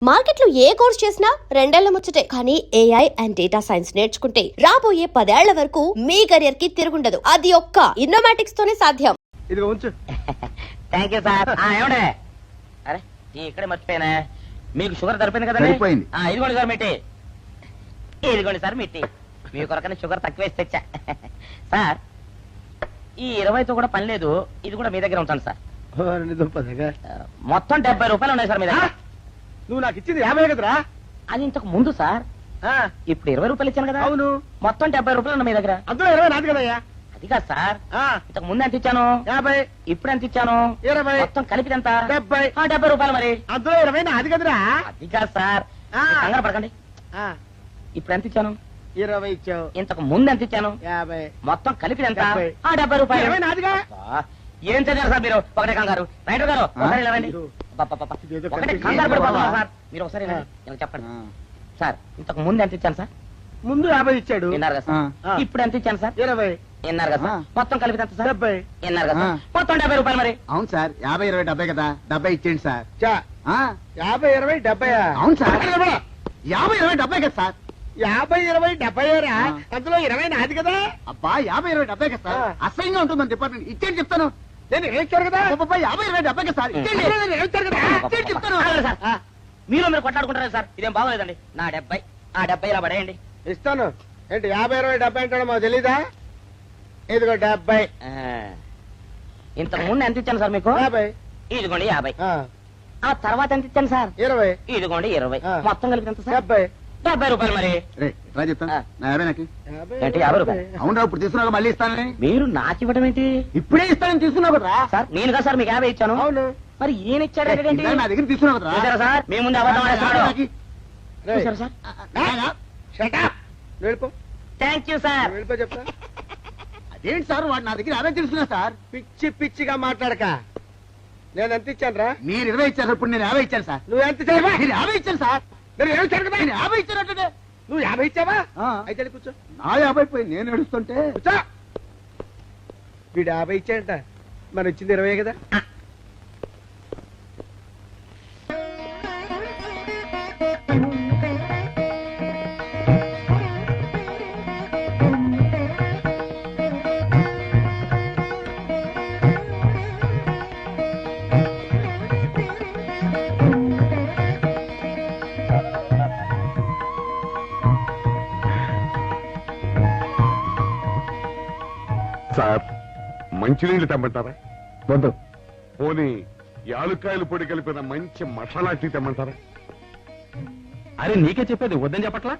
Market లో ఏ course చేసినా రెండేళ్ల ముచ్చటే. కానీ ఏఐ అండ్ డేటా సైన్స్ నేర్చుకుంటే రాబోయే 10 ఏళ్ల వరకు మీ కెరియర్ కి తిరుగుండదు. అది ఒక్క ఇన్నోమాటిక్స్ తోనే సాధ్యం. ఇదిగో ఉంచు. Thank you sir. ఏమండే అరే ఇక్కడే మర్చిపోయానా, మీకు షుగర్ సరిపోయింది కదండి? ఇదిగోండి సార్ మిట్టి, ఇదిగోండి సార్ మిట్టి. మీ కొరకనే షుగర్ తక్కువేసి తెచ్చా. సార్ ఈ 20తో కూడా పని లేదు, ఇది కూడా మీ దగ్గర ఉంటాను సార్. మొత్తం 70 రూపాయలు ఉన్నాయి సార్ మీ దగ్గర. నువ్వు నాకు ఇచ్చింది 50 కదరా? అది ఇంతకు ముందు సార్, ఇప్పుడు 20 రూపాయలు ఇచ్చాను కదా. అవును, మొత్తం 70 రూపాయలు ఉన్నాయి మీ దగ్గర. అందులో 20 నాది కదయ్యా. అది కాదు సార్, ఇంతకు ముందు ఎంత ఇచ్చాను? 50. ఇప్పుడు ఎంత ఇచ్చాను? 20. మొత్తం కలిపి ఎంత? 70. 70 రూపాయలు. మరి అందులో 20 నాది కదరా? అది కాదు సార్, కంగారు పడకండి. ఇప్పుడు ఎంత ఇచ్చాను? 20 ఇచ్చావు. ఇంతకు ముందు ఎంత ఇచ్చాను? 50. మొత్తం కలిపి ఎంత? 70. 70 రూపాయలు. 20 నాదిగా. ఏం చదివారు సార్ మీరు? ఒకటే కంగారు. రైటర్ గారు ఒకసారి ఇలా రండి. ఒకటే కంగారు పడిపోతున్నారు సార్. మీరు ఒకసారి ఇలా చెప్పండి సార్. ఇంతకు ముందు ఎంత ఇచ్చాను సార్? ముందు 50 ఇచ్చాడు. విన్నారు కదా సార్. ఇప్పుడు ఎంత ఇచ్చాను సార్? 20. విన్నారు కదా సార్. మొత్తం కలిపి ఎంత సార్? 70. విన్నారు కదా సార్. మొత్తం 70 రూపాయలు. మరి అవును సార్, 50, 20, 70 కదా. 70 ఇచ్చేయండి సార్. 50, 20, 70. అవును సార్, 50, 20, 70 కదా సార్. 50, 20, 70 రా. అందులో 20 నాది కదా. అబ్బా 50, 20, 70 కదా సార్. అసహ్యంగా ఉంటుందని డిపార్ట్మెంట్ ఇచ్చేయండి చెప్తాను. నేను ఇచ్చారు కదా. 50, 20, 70 కదా సార్. ఇచ్చేయండి చెప్తాను. మీరు కొట్లాడుకుంటారా సార్? ఇదేం బాగోలేదండి. నా 70, ఆ 70 ఇలా పడేయండి. ఇస్తాను. ఏంటి 50, 20, 70 అంటాడు మాకు తెలీదా? ఇదిగో 70. ఇంతకు ముందు ఎంత ఇచ్చాను సార్ మీకు? 50. ఇదిగోండి 50. ఆ తర్వాత ఎంత ఇచ్చాను సార్? 20. ఇదిగోండి 20. మొత్తం కలిపి ఎంత సార్? 70. 70 రూపాయలు. మరి ఎట్లా చెప్తాను? నా 50 నాకు. ఏంటి 50 రూపాయలు? అవును, ఇప్పుడు తీసుకున్నావు మళ్ళీ ఇస్తానని. మీరు నాకు ఇవ్వడం ఏంటి? ఇప్పుడే ఇస్తానని తీసుకున్నావు కదా సార్. నేను కదా సార్ మీకు 50 ఇచ్చాను. అవును. మరి ఈయన ఇచ్చాడు ఏంటి? నా దగ్గర తీసుకున్నావు కదా. చూసారా సార్, మీ ముందు అబద్ధం ఆడేస్తున్నాడు. చూసారా సార్? వెళ్ళిపో. Thank you sir. వెళ్ళిపో చెప్తా. అదేంటి సార్, వాడు నా దగ్గర 50 తీసుకున్నా సార్. పిచ్చి పిచ్చిగా మాట్లాడక. నేను ఎంత ఇచ్చాను రా? మీరు 20 ఇచ్చారు, ఇప్పుడు నేను 50 ఇచ్చాను సార్. నువ్వు ఎంత ఇచ్చావా? నేను 50 ఇచ్చాను సార్. నేను 50 ఇచ్చాను కదా. నేను 50 ఇచ్చానంటే నువ్వు 50 ఇచ్చావా? అయితే వెళ్ళి కూర్చో. నా 50 పోయి నేను ఏడుస్తుంటే కూర్చో. వీడు 50 ఇచ్చాడంట, మనం ఇచ్చింది 20 కదా. సార్, మంచినీళ్ళు తెమ్మంటారా? వద్దు. పోనీ యాలుక్కాయలు పొడి కలిపిన మంచి మసాలా టీ తెమ్మంటారా? అరే నీకే చెప్పేది వద్దని చెప్పట్లా?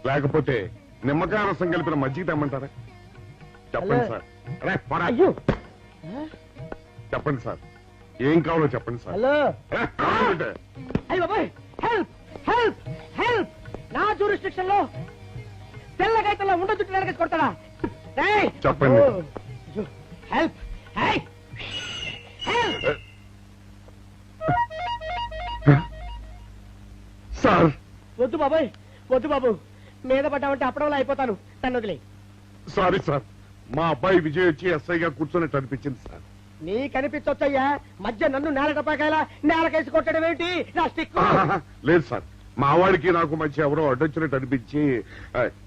లేకపోతే నిమ్మకాయ రసం కలిపిన మజ్జిగ తెమ్మంటారా? చెప్పండి సార్. అరే పోరా. చెప్పండి సార్, ఏం కావాలో చెప్పండి సార్. హలో. కావాలంటే అయ్య బాబాయ్, హెల్ప్ హెల్ప్ హెల్ప్. నా జ్యూరిస్డిక్షన్ లో తెల్లగైతల్లో ఉండ చుట్టూ నరకేసి కొడతాడా? చెప్పండి. Help help. సార్. వద్దు బాబాయ్, వద్దు బాబు. మీద పడ్డామంటే అప్పడంలో అయిపోతాను. తను వదిలే. సారీ సార్, మా అబ్బాయి విజయ్ వచ్చి ఎస్ఐగా కూర్చొని అనిపించింది సార్. నీ కనిపించొచ్చయ్యా, మధ్య నన్ను నేలకపాకాయలా నేలకేసి కొట్టడం ఏంటి? నా స్టిక్. లేదు సార్, మా వాడికి నాకు మధ్య ఎవరో అడ్డొచ్చినట్టు అనిపించి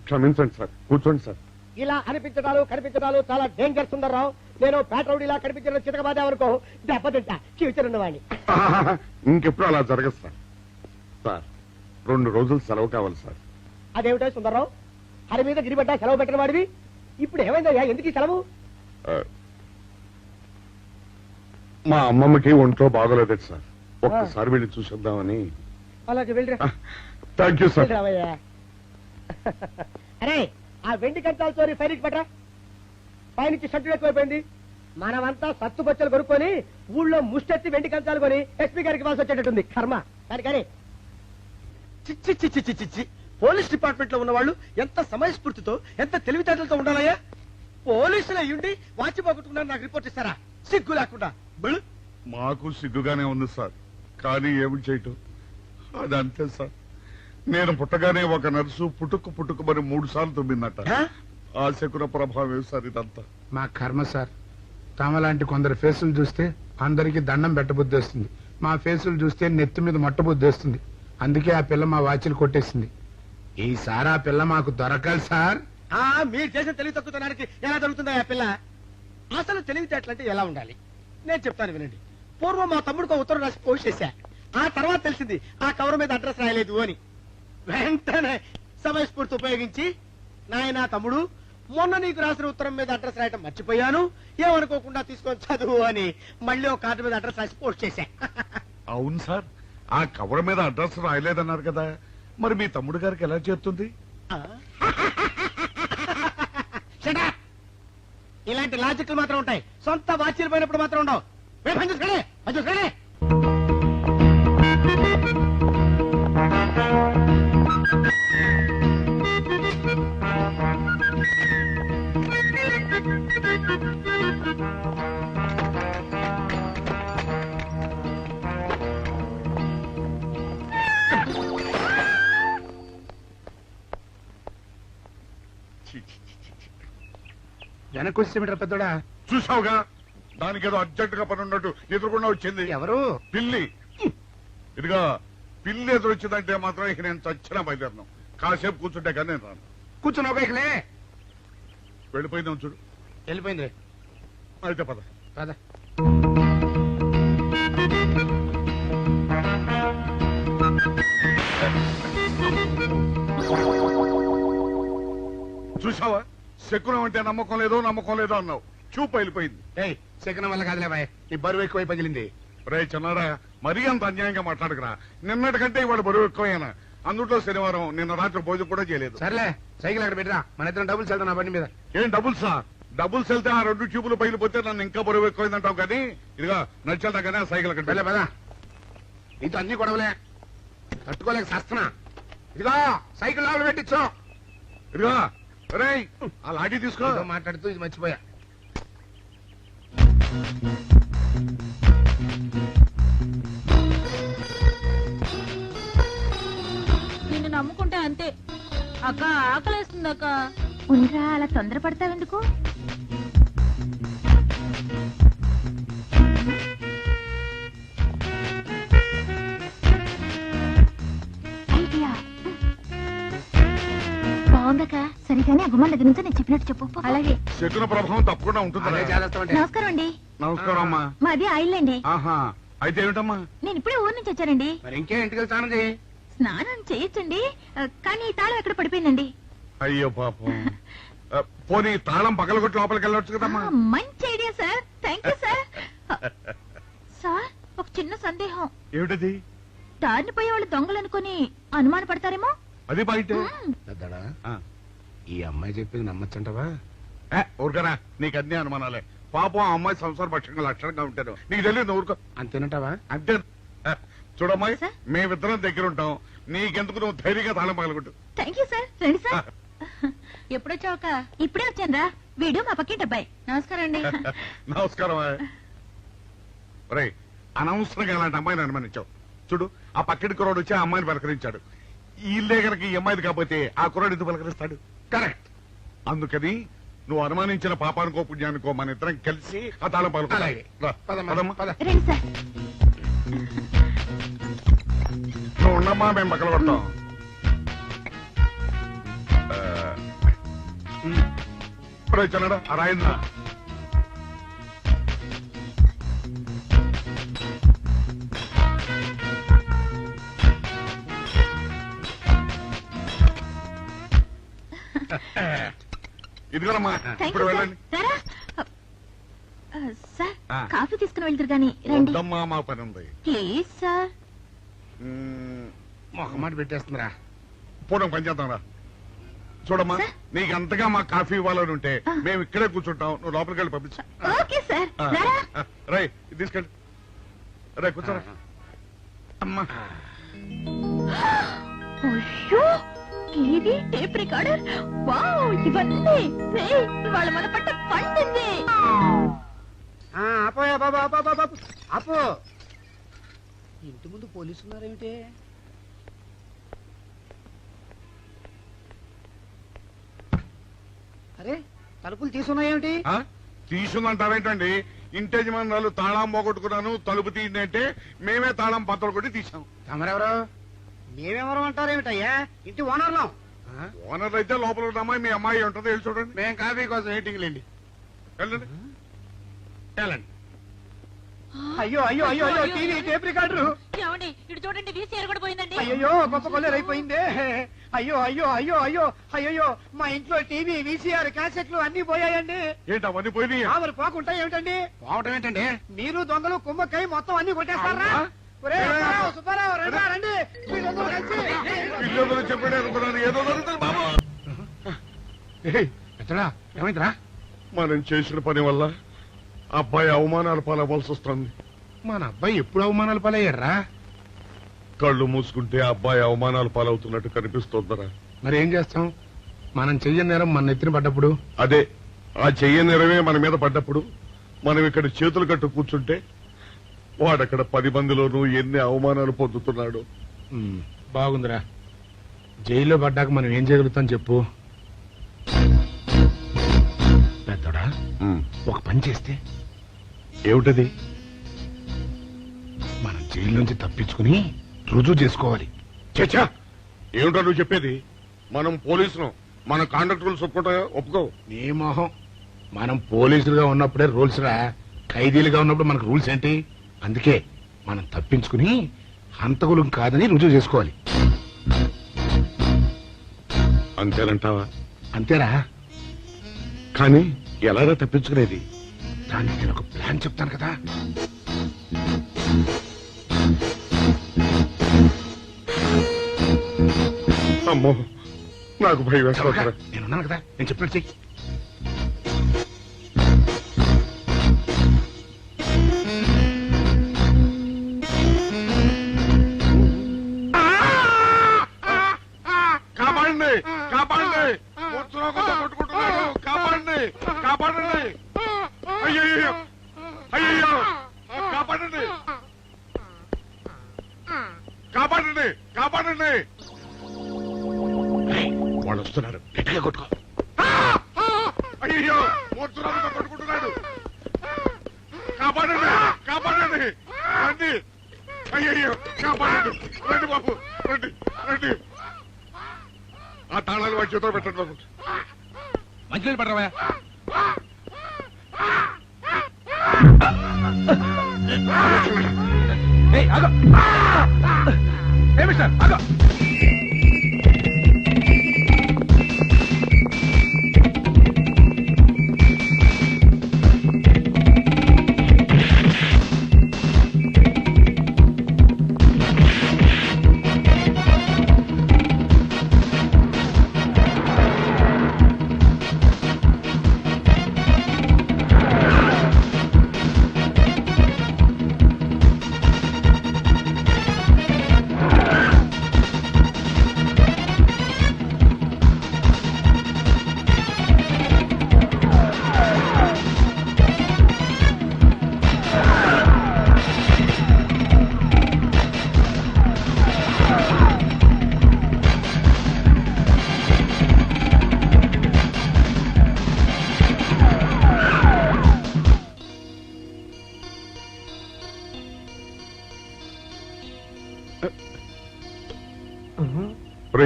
క్షమించండి సార్. కూర్చోండి సార్. ఇలా అనిపించడాలు కనిపించడాలు చాలా డేంజర్ సుందర్రావు. నేను పేట్రౌడీలా కనిపించిన చితకబాదామనుకో దెబ్బతింటా చివిచరున్నవాణ్ణి. ఇంకెప్పుడు అలా జరగదు సార్. సార్, 2 రోజులు సెలవు కావాలి సార్. అదేమిటో సుందర్రావు, హరి మీద గిరిబడ్డా సెలవు పెట్టిన వాడివి. ఇప్పుడు ఏమైందయ్యా, ఎందుకు ఈ సెలవు? మా అమ్మమ్మకి ఒంట్లో బాగోలేదు సార్, ఒక్కసారి వెళ్ళి చూసేద్దామని. అలాగే వెళ్ళిరా. Thank you sir. వెళ్ళిరావయ్యా. అరే, ఆ వెండి కంచాల చోరీ ఫైరికి పట్రా. పైనుంచి షంటు ఎక్కువైపోయింది. మనమంతా సత్తు బొచ్చలు కొనుక్కొని ఊళ్ళో ముష్టెత్తి వెండి కంచాలు కొని ఎస్పీ గారికి ఇవ్వాల్సి వచ్చేటట్టుంది. కర్మ. కానీ చిచ్చి చిచ్చి చిచ్చి చిచ్చి. పోలీస్ డిపార్ట్మెంట్ లో ఉన్న వాళ్ళు ఎంత సమయస్ఫూర్తితో, ఎంత తెలివితేటలతో ఉండాలయ్యా. పోలీసులు అయ్యుండి వాచి పోగొట్టుకున్నారు నాకు రిపోర్ట్ ఇస్తారా? సిగ్గు లేకుండా. మాకు సిగ్గుగానే ఉంది సార్, కానీ ఏమి చేయటం, అదంతే సార్. నేను పుట్టగానే ఒక నర్సు పుట్టుకు మరి 3 సార్లు తుమ్మిందట. ఆ శకున ప్రభావం సార్ ఇదంతా. మా కర్మ సార్. తమలాంటి కొందరు ఫేసులు చూస్తే అందరికి దండం పెట్టబుద్ధి వస్తుంది. మా ఫేసులు చూస్తే నెత్తి మీద మొట్టబుద్ధేస్తుంది. అందుకే ఆ పిల్ల మా వాచిలు కొట్టేసింది. ఈసారి ఆ పిల్ల మాకు దొరకాలి సార్. మీరు చేసిన తెలివి తక్కువతనానికి ఎలా దొరుకుతుందా ఆ పిల్ల? అసలు తెలివితేటలంటే ఎలా ఉండాలి నేను చెప్తాను వినండి. పూర్వం మా తమ్ముడికి ఒక ఉత్తరం రాసి పోస్ట్ చేశా. ఆ తర్వాత తెలిసింది ఆ కవర్ మీద అడ్రస్ రాయలేదు అని. వెంటనే సమయస్ఫూర్తి ఉపయోగించి, నాయనా తమ్ముడు, మొన్న నీకు రాసిన ఉత్తరం మీద అడ్రస్ రాయటం మర్చిపోయాను, ఏమనుకోకుండా తీసుకొని చదువు అని మళ్ళీ ఒక కార్డు మీద అడ్రస్ రాసి పోస్ట్ చేశా. అవును సార్, ఆ కవర్ మీద అడ్రస్ రాయలేదన్నారు కదా, మరి మీ తమ్ముడు గారికి ఎలా చేస్తుంది? Shut up! ఇలాంటి లాజిక్లు మాత్రం ఉంటాయి, సొంత వాచ్యలు పోయినప్పుడు మాత్రం ఉండవు. పని చూసుకోండి, పని చూసుకోండి. వెనక్కి వచ్చేమిట్రా పెద్దోడా? చూసావుగా, దానికేదో అర్జెంట్ గా పని ఉన్నట్టు ఎదురుకుండా వచ్చింది. ఎవరు? పిల్లి. ఇదిగా పిల్లి ఎదురు వచ్చిందంటే మాత్రం ఇక నేను చచ్చిన బయలుదేరను. కాసేపు కూర్చుంటే కానీ నేను రాను. కూర్చున్నావు బైక్లే. వెళ్ళిపోయిందాం చూడు. వెళ్ళిపోయింది. అయితే పద. పద. చూసావా, శకునం అంటే నమ్మకం లేదో అన్నావు. చూపు వెళ్ళిపోయింది. ఏయ్, సెకండ్ వల్ల కాదులే బాయ్, నీ బరువు ఎక్కువై పగిలింది. రే చిన్నారా, మరీ అంత అన్యాయంగా మాట్లాడకురా. నిన్నటికంటే ఇవాళ బరువు ఎక్కువైనా. అందులో శనివారం నిన్న రాత్రి భోజనం కూడా చేయలేదు. సర్లే, సైకిల్ అక్కడ పెట్టరా, మన ఇద్దరం డబ్బులు వెళ్తాం నా బండి మీద. ఏం డబుల్సా? డబుల్స్ వెళ్తే ఆ 2 ట్యూబులు పగిలిపోతే నన్ను ఇంకా బరువు ఎక్కువైందంటావు. కానీ ఇదిగా నడిచేద్దాం కానీ ఆ సైకిల్ అక్కడ వెళ్ళే పదా. నీతో అన్ని గొడవలే, తట్టుకోలేక సస్తున్నా. ఇదిగో సైకిల్ లోపల పెట్టించు. ఇదిగా రే, ఆ లాఠీ తీసుకో. ఏదో మాట్లాడుతూ ఇది మర్చిపోయా. నిన్ను నమ్ముకుంటే అంతే. అక్క ఆకలేస్తుంది అక్క. ఉండరా, అలా తొందరపడతావెందుకు? ఐడియా బాగుందక్క. సరిగానే ఆ గుమ్మం దగ్గర నుంచి నేను చెప్పినట్టు చెప్పు. అలాగే. శకున ప్రభావం తప్పకుండా ఉంటుంది. అదే చేస్తామంటే. నమస్కారం అండి. నమస్కారం అమ్మా. మాది ఐల్యాండ్. ఆహా, అయితే ఏమిటమ్మా? నేను ఇప్పుడే ఊరు నుంచి వచ్చానండి. మరి ఇంకే ఇంటికి వెళ్తానది. స్నానం చేయొచ్చండి, కానీ ఈ తాళం ఎక్కడ పడిపోయిందండి. అయ్యో పాపం. పోనీ తాళం పగలగొట్టి లోపలికి వెళ్ళొచ్చు కదమ్మా. మంచి idea sir, thank you sir. Sir, ఒక చిన్న సందేహం. ఏమిటది? దారిని పోయే వాళ్ళు దొంగలు అనుకుని అనుమాన పడతారేమో. అది బయట. పెద్దడా, ఈ అమ్మాయి చెప్పింది నమ్మచ్చంటవా? ఊరుకరా, నీకు అన్ని అనుమానాలే. పాపం ఆ అమ్మాయి సంసార పక్షంగా లక్షణంగా ఉంటాను. నీకు తెలియదు, ఊరుకో. అంతేనంటావా? అంతే. చూడమ్మాయి, సార్? మేమిద్దరం దగ్గర ఉంటాం. నీకెందుకు, నువ్వు ధైర్యంగా తాళం పగలగొట్టు. Thank you sir. రండి సార్. ఎప్పుడొచ్చావక్క? ఇప్పుడే వచ్చాను రా. వీడు మా పక్కింటి అబ్బాయి. నమస్కారం అండి. నమస్కారం. రే, అనవసరంగా అలాంటి అమ్మాయిని అనుమానించావు. చూడు, ఆ పక్కటి కుర్రాడు వచ్చి ఆ అమ్మాయిని పలకరించాడు. ఈ ఇల్లే కనుక ఈ అమ్మాయిది కాకపోతే ఆ కుర్రాడు ఎందుకు పలకరిస్తాడు? కరెక్ట్. అందుకని నువ్వు అనుమానించిన పాపానికో పుణ్యానికో మన ఇద్దరం కలిసి ఆ తాళం పలుకు. అలాగే. పదమ్మా, పద. రండి సార్. నువ్వు ఉండమ్మా, మేము పక్కన పడతాం. చిన్నడా ఆ రాయిందా? ఇదిగోనమ్మా, థ్యాంక్ ఇప్పుడు యూ సార్. వెళ్ళండి. రారా. సార్, ఆ. కాఫీ తీసుకుని వెళ్తారు గాని రండి వద్దమ్మా, మా పని ఉంది. Please sir. ఒక మాట పెట్టేస్తుందిరా. పూర్వం పని చేద్దాం రా. చూడమ్మా, సార్? నీకు అంతగా మా కాఫీ ఇవ్వాలని ఉంటే మేము ఇక్కడే కూర్చుంటాం. నువ్వు లోపలికి వెళ్ళి పంపించు. Okay sir. రారా. రై, ఇది తీసుకెళ్ళి. రే, కూర్చోరా. అమ్మా, అయ్యో, టీవీ, టేప్ రికార్డర్, వావ్, ఇవన్నీ రేయ్, ఇవాళ మన పట్ట పండింది. అపోయా బాబా, అపో. ఇంటి ముందు పోలీసు ఉన్నారేమిటి? అరే, తలుపులు తీసున్నాయేమిటి? తీసుందంటారేంటండి? ఇంటి యజమానురాలు తాళం పోగొట్టుకున్నాను తలుపు తీయండి అంటే మేమే తాళం పత్తలు కొట్టి తీసాం. తమరెవరు? మేమెవరం అంటారేమిటయ్యా? ఇంటి ఓనర్లం. ఓనర్ అయితే లోపల ఉన్న అమ్మాయి మీ అమ్మాయి ఉంటుందో వెళ్ళి చూడండి. మేము కాఫీ కోసం వెయిటింగ్ లేండి. వెళ్ళండి వెళ్ళండి. అయ్యో అయ్యో అయ్యో అయ్యో టీవీ టేప్ రికార్డరు. ఏమండి ఇటు చూడండి వీసీఆర్ కూడా పోయిందండి. అయ్యో గొప్ప కొల్లేరైపోయిందే. అయ్యో అయ్యో అయ్యో అయ్యో అయ్యో మా ఇంట్లో టీవీ వీసీఆర్ క్యాసెట్లు అన్ని పోయాయండి. ఏంటి అవన్నీ పోయినాయి? మరి పోకుంటా ఏమిటండి? పోవటం ఏంటండి? మీరు దొంగలు కుమ్మక్కై మొత్తం అన్ని కొట్టేస్తారా? ఒరేయ్, సుబ్బారావు, సుబ్బారావు, రండి, రండి. మీరందరూ కలిసి. పిల్లలు చెప్పాడు అనుకున్నాను, ఏదో జరుగుతుంది బాబు. ఎత్తడా ఏమైందిరా? మనం చేసిన పని వల్ల అబ్బాయి అవమానాలు పాలవలసి వస్తుంది. మన అబ్బాయి ఎప్పుడు అవమానాలు పాలయ్యారా? కళ్ళు మూసుకుంటే అబ్బాయి అవమానాలు పాలవుతున్నట్టు కనిపిస్తోందరా. మరి ఏం చేస్తాం? మనం చెయ్యని నేరం మన నెత్తిన పడ్డప్పుడు. అదే ఆ చెయ్య నిరవే మన మీద పడ్డప్పుడు మనం ఇక్కడ చేతులు కట్టు కూర్చుంటే వాడక్కడ 10 మందిలోనూ ఎన్ని అవమానాలు పొందుతున్నాడు. బాగుందిరా. జైల్లో పడ్డాక మనం ఏం చేయగలుగుతాం చెప్పు. పెద్దోడా ఒక పని చేస్తే ఏమిటది? మనం జైలు నుంచి తప్పించుకుని రుజువు చేసుకోవాలి. చచ్చా, ఏమిటో నువ్వు చెప్పేది? మనం పోలీసులు, మన కాంట్రాక్ట్ ఒప్పుకుంటా ఒప్పుకో. నీ మొహం. మనం పోలీసులుగా ఉన్నప్పుడే రూల్స్ రా. ఖైదీలుగా ఉన్నప్పుడు మనకు రూల్స్ ఏంటి? అందుకే మనం తప్పించుకుని హంతకులు కాదని రుజువు చేసుకోవాలి. అంతేనంటావా? అంతేరా. కానీ ఎలాగా తప్పించుకునేది? దానికి నేను ఒక ప్లాన్ చెప్తాను కదా. అమ్మో, నాకు భయం వేస్తారా. నేనున్నాను కదా, నేను చెప్పినట్టు చెయ్యి. కాపాడండి, కాపాడండి, మూర్ఛలోకంతో కొట్టుకుంటున్నాడు. కాపాడండి, కాపాడండి. అయ్యయ్యో, అయ్యయ్యో, కాపాడండి, కాపాడండి, కాపాడండి. వాళ్ళు వస్తున్నారు, గట్టిగా కొట్టుకో. అయ్యో, మూర్ఛలోకంతో కొట్టుకుంటున్నాడు. కాపాడండి, కాపాడండి, రండి. అయ్యయ్యో, కాపాడండి, రండి బాబు, రండి, రండి. ఆ తాళాలు వాడి చేతిలో పెట్టండి బాబు. మంచినీళ్ళు పడరావా? మిస్టర్ ఆగో.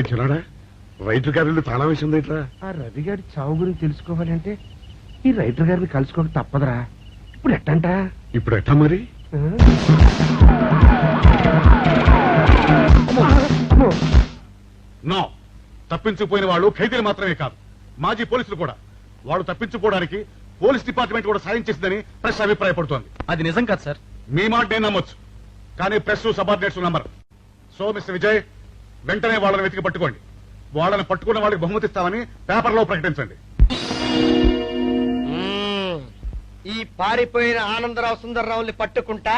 చిన్నాడా, రైటర్ గారి తాళం వేసింది ఇట్లా. ఆ రవి గారి చావు గురించి తెలుసుకోవాలంటే ఈ రైటర్ గారిని కలుసుకోక తప్పదురా. ఇప్పుడు ఎట్టంట? ఇప్పుడు ఎట్టా మరి? నో, తప్పించుకుపోయిన వాళ్ళు ఖైదీలు మాత్రమే కాదు, మాజీ పోలీసులు కూడా. వాళ్ళు తప్పించుకోవడానికి పోలీస్ డిపార్ట్మెంట్ కూడా సాయం చేసిందని ప్రెస్ అభిప్రాయపడుతోంది. అది నిజం కాదు సార్. మీ మాట నేను నమ్మొచ్చు, కానీ press subordinates number. So mister Vijay, వెంటనే వాళ్ళని వెతికి పట్టుకోండి. వాళ్ళని పట్టుకున్న వాళ్ళకి బహుమతి ఇస్తామని పేపర్లో ప్రకటించండి. ఈ పారిపోయిన ఆనందరావు సుందర్రావుని పట్టుకుంటా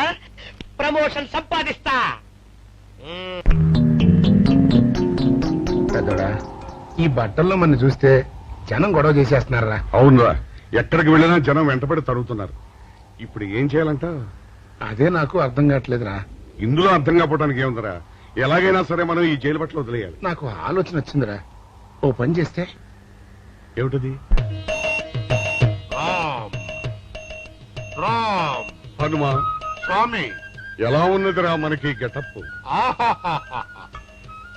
ప్రమోషన్ సంపాదిస్తా. పెద్దోడా, ఈ బట్టల్లో మన చూస్తే జనం గొడవ చేసేస్తున్నారా? అవునరా, ఎక్కడికి వెళ్ళినా జనం వెంటబడి తరుగుతున్నారు. ఇప్పుడు ఏం చేయాలంట? అదే నాకు అర్థం కావట్లేదురా. ఇందులో అర్థం కాకపోవడానికి ఏముందిరా, ఎలాగైనా సరే మనం ఈ జైలు బట్టలు వదిలేయాలి. నాకు ఆలోచన వచ్చిందిరా. ఓ పని చేస్తే. ఏమిటది? రామ్ హనుమా స్వామి ఎలా ఉన్నదిరా మనకి గెటప్? ఆహాహాహాహా.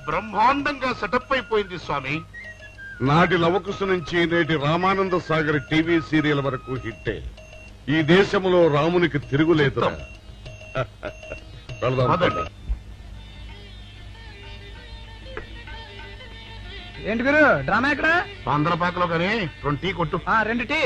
బ్రహ్మాండంగా సెటప్ అయిపోయింది స్వామి. నాటి లవకుశ నుంచి నేటి రామానంద సాగర్ టీవీ సీరియల్ వరకు హిట్టే. ఈ దేశంలో రామునికి తిరుగులేదురా. వెళదాం. పదండి. ఏంటి గురు డ్రామా ఎక్కడ? పాందలపాకలో కానీ 2 టీ కొట్టు. 2 టీ.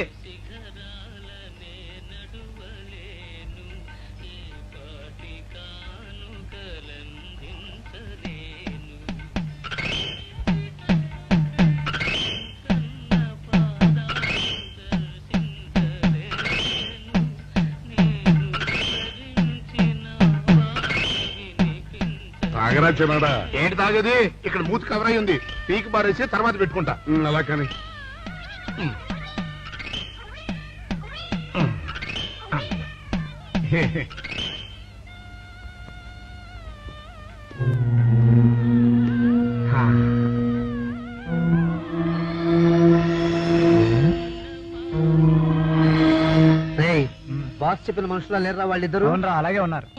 తాగరా చిన్నాడా? ఏంటి తాగేది? ఇక్కడ మూతి కవర్ అయి ఉంది. పీకి బారేసి తర్వాత పెట్టుకుంటా. అలా కానీ బాస్ చెప్పిన మనుషులా లేరా వాళ్ళిద్దరు? అలాగే ఉన్నారు.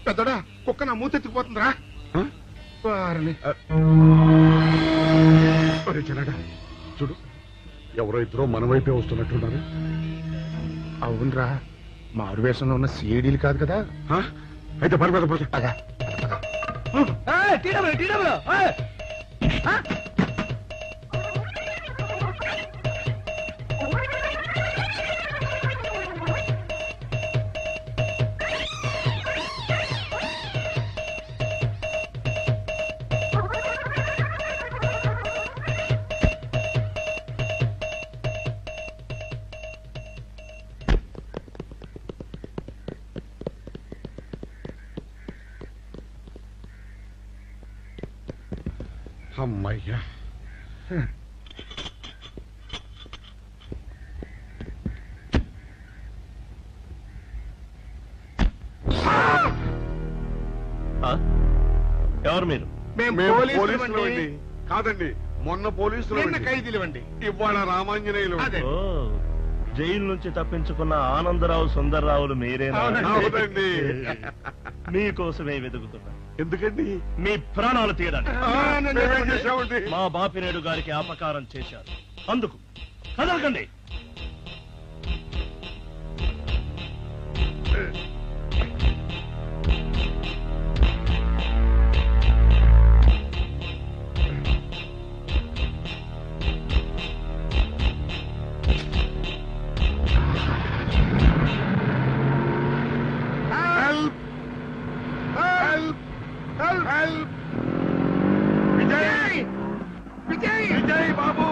పెద్దడా కుక్క నా మూతెత్తిపోతుందిరా. వారిని. ఒరే చిన్నాడా, చూడు ఎవరో ఇద్దరు మన వైపే వస్తున్నట్టున్నారు. అవునరా, మారు వేషంలో ఉన్న సీడీలు కాదు కదా. అయితే పర్వాలేదు పద. అమ్మయ్యా, ఎవరు మీరు? మేము పోలీసులు అండి. కాదండి, మొన్న పోలీసులు నిన్న ఖైదీలు అండి. ఇవాళ రామాంజనేయులు. అదే. ఓ, జైలు నుంచి తప్పించుకున్న ఆనందరావు సుందర్రావులు మీరేనా? అవునండి. మీకోసమే వెతుకుతున్నా. ఎందుకండి? మీ ప్రాణాలు తీయడానికి. మేమేం చేశామండి? మా బాపినేడు గారికి అపకారం చేశారు, అందుకు కదలకండి. విజయ్ విజయ్ విజయ్ బాబు,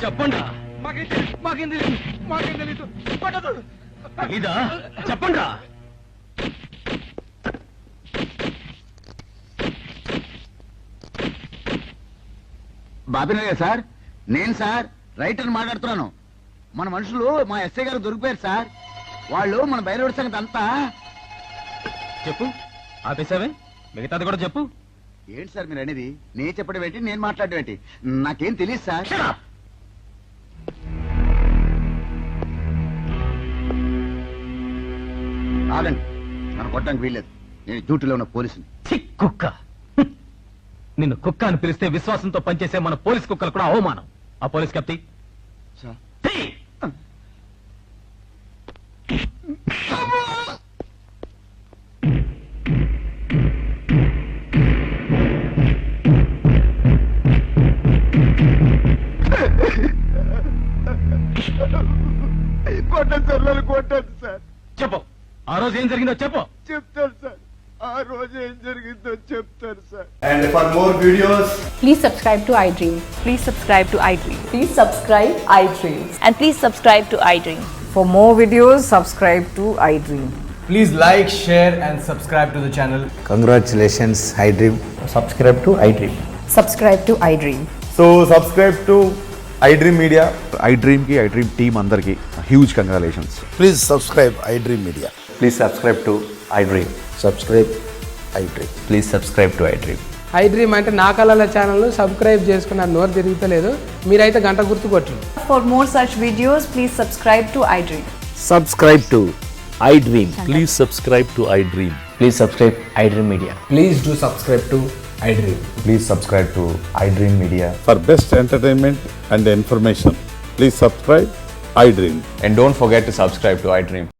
చెప్పండి ఇదా చెప్పండి బాబినయ్య సార్, నేను సార్ రైటర్ మాట్లాడుతున్నాను. మన మనుషులు మా ఎస్ఐ గారు దొరికిపోయారు సార్. వాళ్ళు మన బయలుదేరి సంగతి అంతా. చెప్పు, ఆపేసావే, మిగతాది కూడా చెప్పు. ఏంటి సార్ మీరు అనేది? నేను చెప్పడం ఏంటి, నేను మాట్లాడడం ఏంటి? నాకేం తెలియదు సార్. ఆగండి, నన్ను కొట్టడానికి వీల్లేదు. నేను డ్యూటీలో ఉన్న పోలీసుని. కుక్క నిన్ను కుక్క అని పిలిస్తే విశ్వాసంతో పనిచేసే మన పోలీస్ కుక్కలు కూడా అవమానం. ఆ పోలీస్ కప్తి సార్ కొట్టండి సార్, నన్ను కొట్టండి సార్. చెప్పు, ఆ రోజు ఏం జరిగిందో చెప్పు. చెప్తాను సార్, ఆ రోజు ఏం జరిగిందో చెప్తాను sir. And for more videos, Please subscribe to iDream. Please subscribe to iDream. Please subscribe iDream. And please subscribe to iDream. For more videos, subscribe to iDream. please like, share and subscribe to the channel. Congratulations, iDream. Subscribe to iDream. Subscribe to iDream. So subscribe to iDream Media. iDream ki iDream team andarki huge congratulations. Please subscribe iDream Media. Please subscribe to iDream. Subscribe iDream. Please subscribe to iDream. iDream అంటే నా కళల channel subscribe చేసుకున్నారు, నోరు తిరుగుతలేదు. మీరైతే గంట గుర్తు కొట్టండి. For more such videos, please subscribe to iDream. Subscribe to iDream. Please subscribe to iDream. Please subscribe iDream Media. Please do subscribe to iDream. Please subscribe to iDream Media. For best entertainment and information, please subscribe iDream. And don't forget to subscribe to iDream.